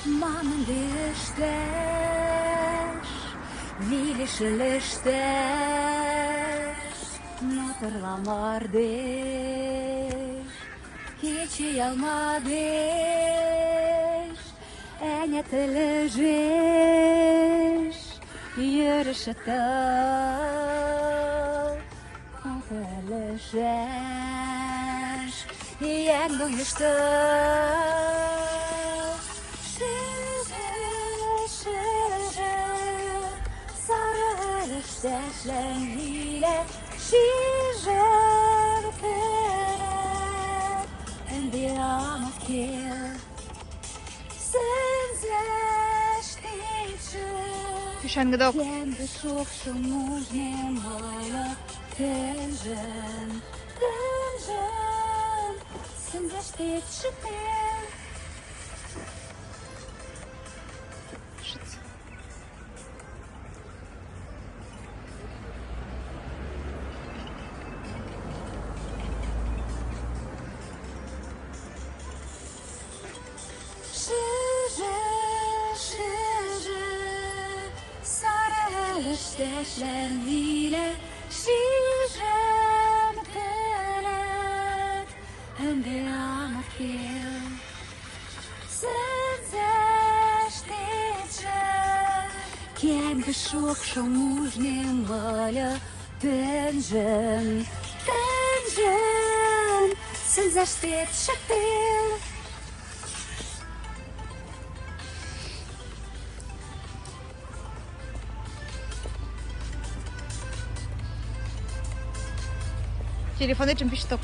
Mă mândește vile și lește, nu te la mardeș, hici al madeș, ene te lejeș, iarăși tău, nu te lejeș, iară ești tău. Șleșlenile și jertfele înviam chel senzleștice Пешангадок. Кенде шукшу мужне мала тенжен сenzleștice Șleșlenile și jertfele înviam chel senzleștice Kende шукшу мужне мала тенжен сenzleștice Телефон этим пишток.